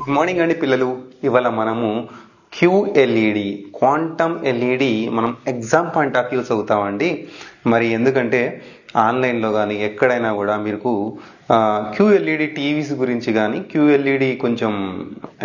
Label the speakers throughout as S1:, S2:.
S1: Good morning అండి పిల్లలు. ఇవాళ మనము క్యూఎల్ఈడి క్వాంటమ్ ఎల్ఈడి మనం ఎగ్జామ్ పాయింట్ ఆఫ్ వ్యూ చదువుతామండి. మరి ఎందుకంటే ఆన్లైన్లో కానీ ఎక్కడైనా కూడా మీకు క్యూఎల్ఈడి టీవీస్ గురించి కానీ క్యూఎల్ఈడి కొంచెం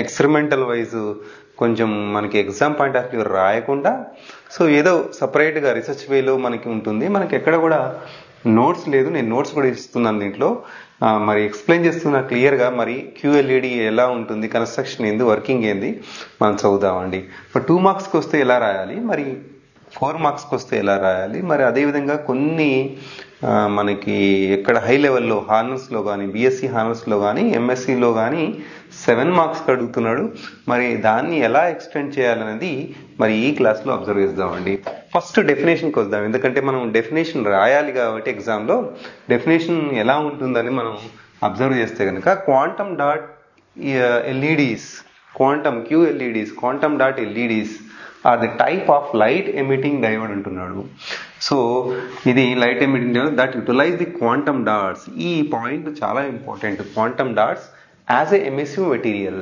S1: ఎక్స్పెరిమెంటల్ వైజ్ కొంచెం మనకి ఎగ్జామ్ పాయింట్ ఆఫ్ వ్యూ రాయకుండా సో ఏదో సపరేట్గా రీసెర్చ్ వేలో మనకి ఉంటుంది. మనకి ఎక్కడ కూడా నోట్స్ లేదు, నేను నోట్స్ కూడా ఇస్తున్నాను దీంట్లో. మరి ఎక్స్ప్లెయిన్ చేస్తున్నా క్లియర్గా. మరి క్యూఎల్ఈడి ఎలా ఉంటుంది, కన్స్ట్రక్షన్ ఏంది, వర్కింగ్ ఏంది మనం చదువుదామండి. మరి 2 మార్క్స్కి వస్తే ఎలా రాయాలి, మరి 4 మార్క్స్కి వస్తే ఎలా రాయాలి, మరి అదేవిధంగా కొన్ని మనకి ఎక్కడ హై లెవెల్లో హానర్స్లో కానీ బీఎస్సీ హానర్స్లో కానీ ఎంఎస్సీలో కానీ 7 మార్క్స్కి అడుగుతున్నాడు. మరి దాన్ని ఎలా ఎక్స్టెండ్ చేయాలనేది మరి ఈ క్లాస్లో అబ్జర్వ్ చేద్దామండి. ఫస్ట్ డెఫినేషన్కి వద్దాం, ఎందుకంటే మనం డెఫినేషన్ రాయాలి కాబట్టి ఎగ్జామ్లో డెఫినేషన్ ఎలా ఉంటుందని మనం అబ్జర్వ్ చేస్తే కనుక quantum dot LEDs, quantum QLEDs, quantum dot LEDs are the type of light emitting diode అంటున్నాడు. సో ఇది light emitting diode that utilize the quantum dots. ఈ పాయింట్ చాలా important. Quantum dots as a emissive material.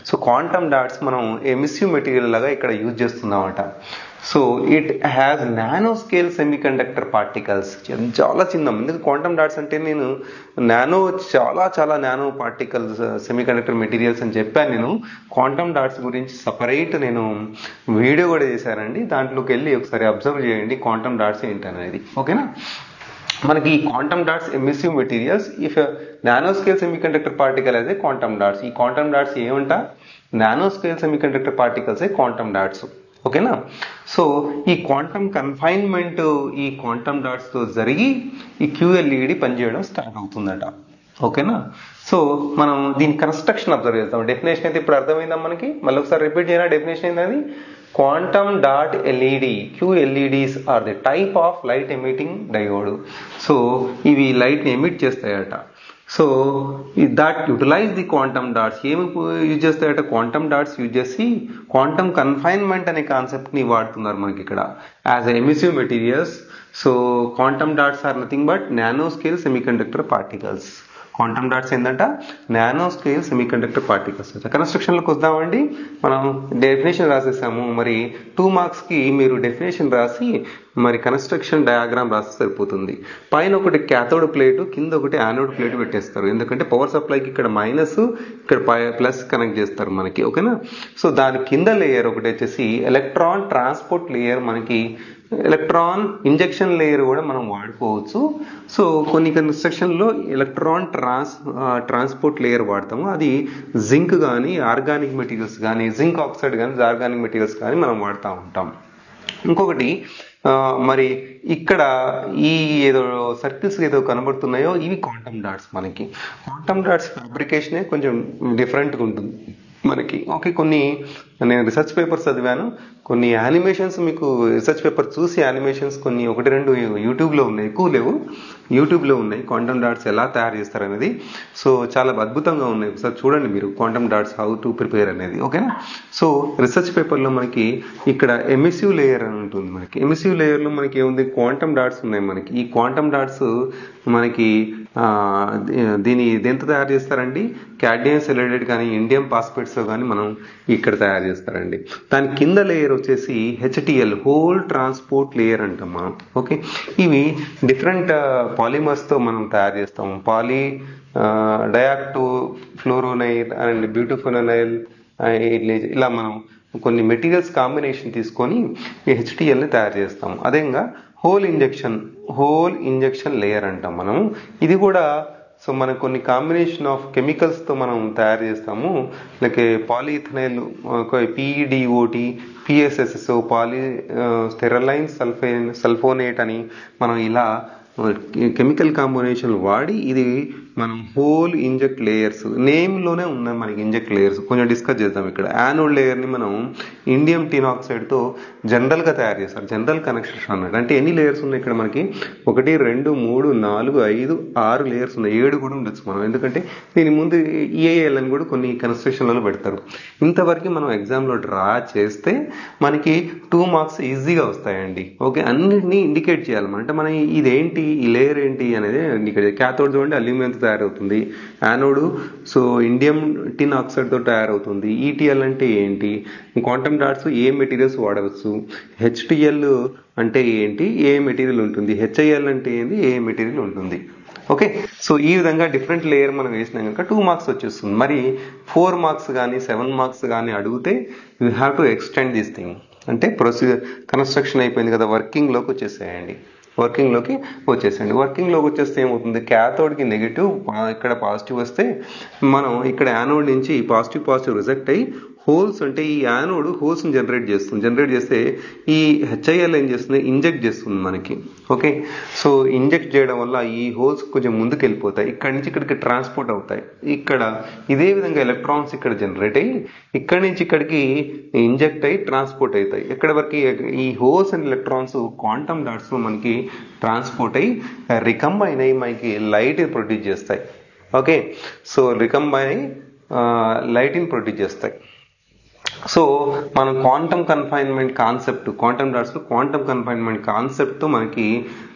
S1: So quantum dots మనం emissive material లాగా ఇక్కడ use చేస్తున్నామట. So it has nano scale semi conductor particles. చాలా చిన్న, ఎందుకంటే క్వాంటమ్ డాట్స్ అంటే నేను చాలా nano particles semi conductor materials అని చెప్పాను. నేను క్వాంటమ్ డాట్స్ గురించి సపరేట్ నేను వీడియో కూడా చేశానండి, దాంట్లోకి వెళ్ళి ఒకసారి అబ్జర్వ్ చేయండి క్వాంటమ్ డాట్స్ ఏంటనేది. ఓకేనా. మనకి ఈ quantum dots emissive materials, if nano scale semi conductor particle అయితే క్వాంటమ్ డాట్స్. ఈ క్వాంటమ్ డాట్స్ ఏమంటా, nano scale semi conductor particles quantum dots. ఓకేనా. సో ఈ క్వాంటమ్ కన్ఫైన్మెంట్ ఈ క్వాంటమ్ డాట్స్ తో జరిగి ఈ క్యూఎల్ఈడి పనిచేయడం స్టార్ట్ అవుతుందట. ఓకేనా. సో మనం దీని కన్స్ట్రక్షన్ అబ్జర్వ్ చేద్దాం. డెఫినేషన్ అయితే ఇప్పుడు అర్థమైందా మనకి? మళ్ళీ ఒకసారి రిపీట్ చేయనా డెఫినేషన్ ఏంటది? Quantum dot LED QLEDs are the type of light emitting diode. So ఇవి లైట్ ని ఎమిట్ చేస్తాయట. So that utilize the quantum dots. ఏమి యూజ్ చేస్తాయట? క్వాంటమ్ డాట్స్ యూజ్ చేసి క్వాంటమ్ కన్ఫైన్మెంట్ అనే కాన్సెప్ట్ ని వాడుతున్నారు మనకి ఇక్కడ as emissive materials. So quantum dots are nothing but nano scale semiconductor particles. Quantum dots ఏంటంట? Nano scale semiconductor particles. కన్స్ట్రక్షన్లోకి వద్దామండి. మనం డెఫినేషన్ రాసేసాము. మరి 2 మార్క్స్కి మీరు డెఫినేషన్ రాసి మరి కన్స్ట్రక్షన్ డయాగ్రామ్ రాస్తే సరిపోతుంది. పైన ఒకటి క్యాథోడ్ ప్లేటు, కింద ఒకటి యానోడ్ ప్లేట్ పెట్టేస్తారు. ఎందుకంటే పవర్ సప్లైకి ఇక్కడ మైనస్, ఇక్కడ ప్లస్ కనెక్ట్ చేస్తారు మనకి. ఓకేనా. సో దాని కింద లేయర్ ఒకటి వచ్చేసి ఎలక్ట్రాన్ ట్రాన్స్పోర్ట్ లేయర్. మనకి ఎలక్ట్రాన్ ఇంజెక్షన్ లేయర్ కూడా మనం వాడుకోవచ్చు. సో కొన్ని కన్స్ట్రక్షన్లో ఎలక్ట్రాన్ ట్రాన్స్పోర్ట్ లేయర్ వాడతాము. అది జింక్ కానీ ఆర్గానిక్ మెటీరియల్స్ కానీ, జింక్ ఆక్సైడ్ కానీ ఆర్గానిక్ మెటీరియల్స్ కానీ మనం వాడుతూ ఉంటాం. ఇంకొకటి మరి ఇక్కడ ఈ ఏదో సర్కిల్స్ ఏదో కనబడుతున్నాయో ఇవి క్వాంటమ్ డాట్స్. మనకి క్వాంటమ్ డాట్స్ ఫ్యాబ్రికేషనే కొంచెం డిఫరెంట్గా ఉంటుంది మనకి. ఓకే. కొన్ని నేను రీసెర్చ్ పేపర్స్ చదివాను, కొన్ని యానిమేషన్స్ మీకు రీసెర్చ్ పేపర్ చూసి యానిమేషన్స్ కొన్ని 1-2 యూట్యూబ్లో ఉన్నాయి, ఎక్కువ లేవు, యూట్యూబ్లో ఉన్నాయి క్వాంటమ్ డాట్స్ ఎలా తయారు చేస్తారు అనేది. సో చాలా అద్భుతంగా ఉన్నాయి, ఒకసారి చూడండి మీరు quantum dots how to prepare అనేది. ఓకేనా. సో రీసెర్చ్ పేపర్లో మనకి ఇక్కడ ఎమిసివ్ లేయర్ అని ఉంటుంది. మనకి ఎమిసివ్ లేయర్లో మనకి ఏముంది, క్వాంటమ్ డాట్స్ ఉన్నాయి మనకి. ఈ క్వాంటమ్ డాట్స్ మనకి దేంతో తయారు చేస్తారండి? క్యాడ్మియం సెలైడేట్ కానీ ఇండియం ఫాస్ఫేట్స్ కానీ మనం ఇక్కడ తయారు చేస్తారండి. దాని కింద లేయర్ వచ్చేసి హెచ్టిఎల్, హోల్ ట్రాన్స్పోర్ట్ లేయర్ అంటాం మనం. ఓకే. ఇవి డిఫరెంట్ పాలిమర్స్తో మనం తయారు చేస్తాం. పాలీ డయాక్టో ఫ్లోరోనైల్ అండ్ బ్యూటిఫోనైల్, ఇలా మనం కొన్ని మెటీరియల్స్ కాంబినేషన్ తీసుకొని ఈ హెచ్టిఎల్ని తయారు చేస్తాం. అదేవిధంగా హోల్ ఇంజెక్షన్ లేయర్ అంటాం మనం. ఇది కూడా సో మనకు కొన్ని కాంబినేషన్ ఆఫ్ కెమికల్స్తో మనం తయారు చేస్తాము. లైక్ పాలీఇథనైల్, పిడిఓటి, పిఎస్ఎస్ఎస్ఓ, స్టెరలైన్ సల్ఫోనేట్ అని మనం ఇలా కెమికల్ కాంబినేషన్ వాడి ఇది మనం హోల్ ఇంజెక్ట్ లేయర్స్, నేమ్లోనే ఉన్నాయి మనకి ఇంజెక్ట్ లేయర్స్. కొంచెం డిస్కస్ చేద్దాం ఇక్కడ. యానోడ్ లేయర్ని మనం ఇండియం టిన్ ఆక్సైడ్తో జనరల్గా తయారు చేస్తారు, జనరల్ కనెక్షన్ అన్నట్టు. అంటే ఎన్ని లేయర్స్ ఉన్నాయి ఇక్కడ మనకి? 1, 2, 3, 4, 5, 6 లేయర్స్ ఉన్నాయి. 7 కూడా ఉండొచ్చు మనం, ఎందుకంటే దీని ముందు ఈఏఎల్ అని కూడా కొన్ని కన్స్ట్రక్షన్లలో పెడతారు. ఇంతవరకు మనం ఎగ్జామ్లో డ్రా చేస్తే మనకి 2 మార్క్స్ ఈజీగా వస్తాయండి. ఓకే. అన్నిటినీ ఇండికేట్ చేయాలన్నమాట. అంటే మనం ఇదేంటి, ఈ లేయర్ ఏంటి అనేది ఇండికేట్. క్యాథోడ్ చూడండి అల్యూమినియం తయారవుతుంది. యానోడ్ సో ఇండియం టిన్ ఆక్సైడ్ తో తయారవుతుంది. ఈటీఎల్ అంటే ఏంటి, క్వాంటమ్ డాట్స్ ఏ మెటీరియల్స్ వాడవచ్చు, హెచ్టిఎల్ అంటే ఏంటి, ఏ మెటీరియల్ ఉంటుంది, హెచ్ఐఎల్ అంటే ఏంటి, ఏ మెటీరియల్ ఉంటుంది. ఓకే, సో ఈ విధంగా డిఫరెంట్ లేయర్ మనం వేసినా కనుక 2 మార్క్స్ వచ్చేస్తుంది. మరి 4 మార్క్స్ కానీ 7 మార్క్స్ కానీ అడిగితే you have to extend this thing. అంటే ప్రొసీజర్ కన్స్ట్రక్షన్ అయిపోయింది కదా, వర్కింగ్లోకి వచ్చేసేయండి. వర్కింగ్లోకి వచ్చేస్తే ఏమవుతుంది, క్యాథోడ్కి నెగిటివ్, ఇక్కడ పాజిటివ్ వస్తే మనం ఇక్కడ యానోడ్ నుంచి పాజిటివ్ రిజెక్ట్ అయ్యి హోల్స్, అంటే ఈ యానోడ్ హోల్స్ని జనరేట్ చేస్తే ఈ హెచ్ఐఎల్ ఏం చేస్తుంది, ఇంజెక్ట్ చేస్తుంది మనకి. ఓకే, సో ఇంజెక్ట్ చేయడం వల్ల ఈ హోల్స్ కొంచెం ముందుకు వెళ్ళిపోతాయి, ఇక్కడి నుంచి ఇక్కడికి ట్రాన్స్పోర్ట్ అవుతాయి. ఇక్కడ ఇదే విధంగా ఎలక్ట్రాన్స్ ఇక్కడ జనరేట్ అయ్యి ఇక్కడి నుంచి ఇక్కడికి ఇంజెక్ట్ అయ్యి ట్రాన్స్పోర్ట్ అవుతాయి. ఎక్కడ వరకు ఈ holes and electrons quantum dots మనకి ట్రాన్స్పోర్ట్ అయ్యి రికంబైన్ అయ్యి మనకి లైట్ ప్రొడ్యూస్ చేస్తాయి. ఓకే, సో రికంబైన్ అయ్యి లైట్ని ప్రొడ్యూస్ చేస్తాయి. సో మనం క్వాంటమ్ డాట్స్ లో క్వాంటమ్ కన్ఫైన్మెంట్ కాన్సెప్ట్ తో మనకి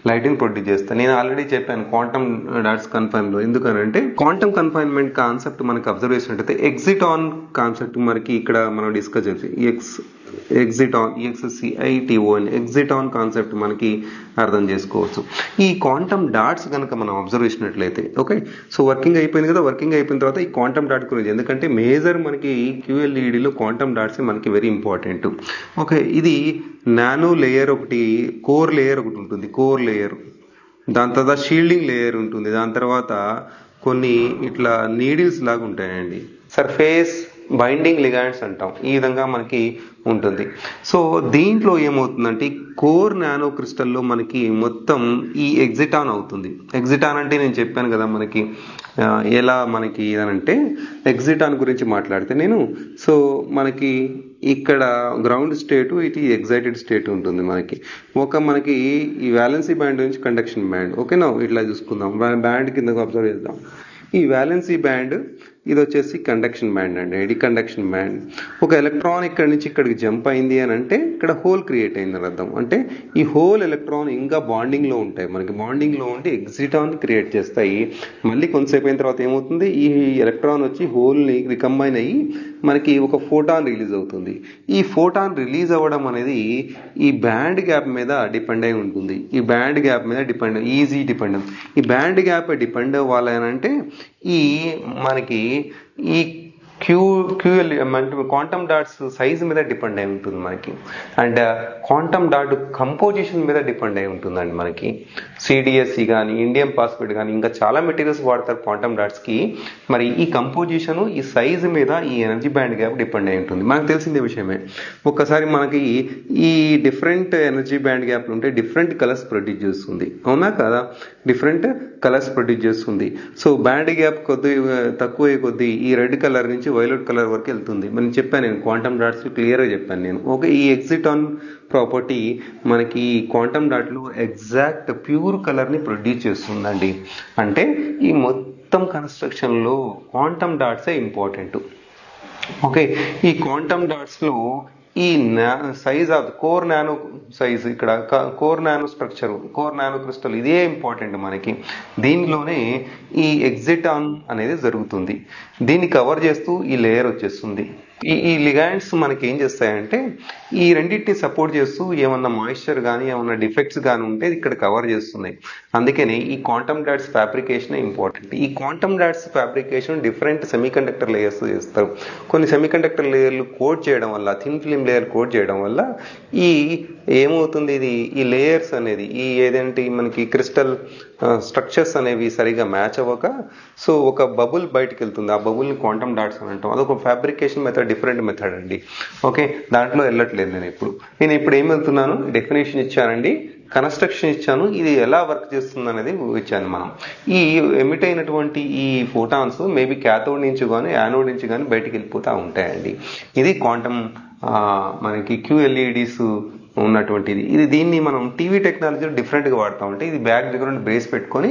S1: లైటింగ్ ప్రొడ్యూస్ చేస్తాను. నేను ఆల్రెడీ చెప్పాను క్వాంటమ్ డాట్స్ కన్ఫైన్ లో, ఎందుకనంటే క్వాంటమ్ కన్ఫైన్మెంట్ కాన్సెప్ట్ మనకి అబ్జర్వ్ చేసినట్టయితే ఎగ్జిటాన్ కాన్సెప్ట్ మనకి ఇక్కడ మనం డిస్కస్ చేసి ఎగ్జిటాన్ ఎగ్జిటాన్ కాన్సెప్ట్ మనకి అర్థం చేసుకోవచ్చు. ఈ క్వాంటమ్ డాట్స్ కనుక మనం అబ్జర్వ్ చేసినట్లయితే, ఓకే, సో వర్కింగ్ అయిపోయింది కదా, వర్కింగ్ అయిపోయిన తర్వాత ఈ క్వాంటమ్ డాట్ గురించి, ఎందుకంటే మేజర్ మనకి QLEDలో క్వాంటమ్ డాట్స్ మనకి వెరీ ఇంపార్టెంట్. ఓకే, ఇది నానో లేయర్ ఒకటి, కోర్ లేయర్ ఒకటి ఉంటుంది, కోర్ లేయర్, దాని తర్వాత షీల్డింగ్ లేయర్ ఉంటుంది, దాని తర్వాత కొన్ని ఇట్లా నీడిల్స్ లాగా ఉంటాయండి, సర్ఫేస్ బైండింగ్ లిగాండ్స్ అంటాం, ఈ విధంగా మనకి ఉంటుంది. సో దీంట్లో ఏమవుతుందంటే కోర్ నానో క్రిస్టల్లో మనకి మొత్తం ఈ ఎగ్జిటాన్ అవుతుంది. ఎగ్జిటాన్ అంటే నేను చెప్పాను కదా మనకి ఎలా మనకి ఏదనంటే ఎగ్జిటాన్ గురించి మాట్లాడితే నేను, సో మనకి ఇక్కడ గ్రౌండ్ స్టేటు, ఇది ఎగ్జైటెడ్ స్టేట్ ఉంటుంది. మనకి ఈ వ్యాలెన్సీ బ్యాండ్ నుంచి కండక్షన్ బ్యాండ్. ఓకేనా, ఇట్లా చూసుకుందాం, బ్యాండ్ కింద అబ్జర్వ్ చేద్దాం. ఈ వ్యాలెన్సీ బ్యాండ్ ఇది వచ్చేసి కండక్షన్ బ్యాండ్ అండి, ఇది కండక్షన్ బ్యాండ్. ఒక ఎలక్ట్రాన్ ఇక్కడి నుంచి ఇక్కడికి జంప్ అయింది అని అంటే ఇక్కడ హోల్ క్రియేట్ అయిందని అర్థం. అంటే ఈ హోల్ ఎలక్ట్రాన్ ఇంకా బాండింగ్ లో ఉంటాయి, మనకి బాండింగ్ లో ఉండి ఎగ్జిటాన్ క్రియేట్ చేస్తాయి. మళ్ళీ కొంతసేపు అయిన తర్వాత ఏమవుతుంది, ఈ ఎలక్ట్రాన్ వచ్చి హోల్ ని రికంబైన్ అయ్యి మనకి ఒక ఫోటాన్ రిలీజ్ అవుతుంది. ఈ ఫోటాన్ రిలీజ్ అవ్వడం అనేది ఈ బ్యాండ్ గ్యాప్ మీద డిపెండ్ అయి ఉంటుంది. ఈ బ్యాండ్ గ్యాప్ మీద ఈజీ డిపెండ్. ఈ బ్యాండ్ గ్యాప్ డిపెండ్ అవ్వాలంటే ఈ మనకి ఈ QL క్వాంటమ్ డాట్స్ సైజ్ మీద డిపెండ్ అయి ఉంటుంది మనకి, అండ్ క్వాంటమ్ డాట్ కంపోజిషన్ మీద డిపెండ్ అయి ఉంటుందండి మనకి. CDSE కానీ ఇండియం పాస్పేట్ కానీ ఇంకా చాలా మెటీరియల్స్ వాడతారు క్వాంటమ్ డాట్స్ కి. మరి ఈ కంపోజిషన్, ఈ సైజ్ మీద ఈ ఎనర్జీ బ్యాండ్ గ్యాప్ డిపెండ్ అయి ఉంటుంది, మనకు తెలిసిందే విషయమే. ఒక్కసారి మనకి ఈ డిఫరెంట్ ఎనర్జీ బ్యాండ్ గ్యాప్లు ఉంటే డిఫరెంట్ కలర్స్ ప్రొడ్యూస్ చేస్తుంది, అవునా కదా, డిఫరెంట్ కలర్స్ ప్రొడ్యూస్ చేస్తుంది. సో బ్యాండ్ గ్యాప్ తక్కువ కొద్దీ ఈ రెడ్ కలర్ నుంచి వైలెట్ కలర్ వరకు వెళ్తుంది. నేను చెప్పాను, నేను క్వాంటమ్ డాట్స్ క్లియర్గా చెప్పాను నేను. ఓకే, ఈ ఎగ్జిటాన్ ప్రాపర్టీ మనకి క్వాంటమ్ డాట్లు ఎగ్జాక్ట్ ప్యూర్ కలర్ని ప్రొడ్యూస్ చేస్తుందండి. అంటే ఈ మొత్తం కన్స్ట్రక్షన్లో క్వాంటమ్ డాట్సే ఇంపార్టెంట్. ఓకే, ఈ క్వాంటమ్ డాట్స్లో ఈ size of core nano size, ఇక్కడ core nano structure, core nano crystal, ఇదే ఇంపార్టెంట్ మనకి. దీనిలోనే ఈ ఎగ్జిటాన్ అనేది జరుగుతుంది. దీన్ని కవర్ చేస్తూ ఈ లేయర్ వచ్చేస్తుంది. ఈ లిగాండ్స్ మనకి ఏం చేస్తాయంటే ఈ రెండింటిని సపోర్ట్ చేస్తూ ఏమన్నా మాయిశ్చర్ కానీ ఏమన్నా డిఫెక్ట్స్ కానీ ఉంటే ఇక్కడ కవర్ చేస్తున్నాయి. అందుకని ఈ క్వాంటమ్ డాట్స్ ఫ్యాబ్రికేషన్ ఇంపార్టెంట్. ఈ quantum dots fabrication different semiconductor layers చేస్తారు. కొన్ని సెమీకండక్టర్ లేయర్లు కోట్ చేయడం వల్ల, థిన్ ఫిల్మ్ లేయర్ కోట్ చేయడం వల్ల ఈ ఏమవుతుంది, ఈ లేయర్స్ అనేది ఏదేంటి మనకి క్రిస్టల్ స్ట్రక్చర్స్ అనేవి సరిగా మ్యాచ్ అవ్వక సో ఒక బబుల్ బయటకు వెళ్తుంది. ఆ బబుల్ని క్వాంటమ్ డాట్స్ అని అంటాం. అదొక ఫ్యాబ్రికేషన్ మెథడ్, డిఫరెంట్ మెథడ్ అండి. ఓకే, దాంట్లో వెళ్ళట్లేదు నేను ఇప్పుడు ఏం వెళ్తున్నాను, డెఫినేషన్ ఇచ్చానండి, కన్స్ట్రక్షన్ ఇచ్చాను, ఇది ఎలా వర్క్ చేస్తుంది అనేది ఇచ్చాను. మనం ఈ ఎమిట్ అయినటువంటి ఈ ఫోటాన్స్ మేబీ క్యాథోడ్ నుంచి కానీ యానోడ్ నుంచి కానీ బయటికి వెళ్ళిపోతూ ఉంటాయండి. ఇది క్వాంటమ్ మనకి QLEDs ఉన్నటువంటిది. దీన్ని మనం టీవీ టెక్నాలజీలో డిఫరెంట్గా వాడుతూ ఉంటే, ఇది బ్యాక్గ్రౌండ్ బేస్ పెట్టుకొని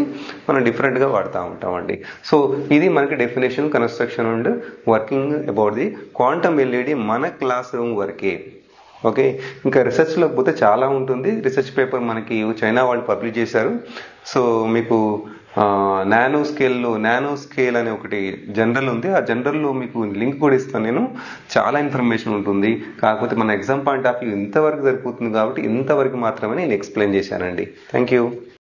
S1: మనం డిఫరెంట్గా వాడుతూ ఉంటామండి. సో ఇది మనకి definition, construction and working about the quantum LED మన క్లాస్ రూమ్ వరకే. ఓకే, ఇంకా రీసెర్చ్లోకి పోతే చాలా ఉంటుంది. రీసెర్చ్ పేపర్ మనకి చైనా వాళ్ళు పబ్లిష్ చేశారు. సో మీకు నానో స్కేల్ అనే ఒకటి జనరల్ ఉంది. ఆ జనరల్లో మీకు లింక్ కూడా ఇస్తాను నేను. చాలా ఇన్ఫర్మేషన్ ఉంటుంది. కాకపోతే మన ఎగ్జామ్ పాయింట్ ఆఫ్ వ్యూ ఇంతవరకు సరిపోతుంది కాబట్టి ఇంతవరకు మాత్రమే నేను ఎక్స్ప్లెయిన్ చేశానండి. Thank you.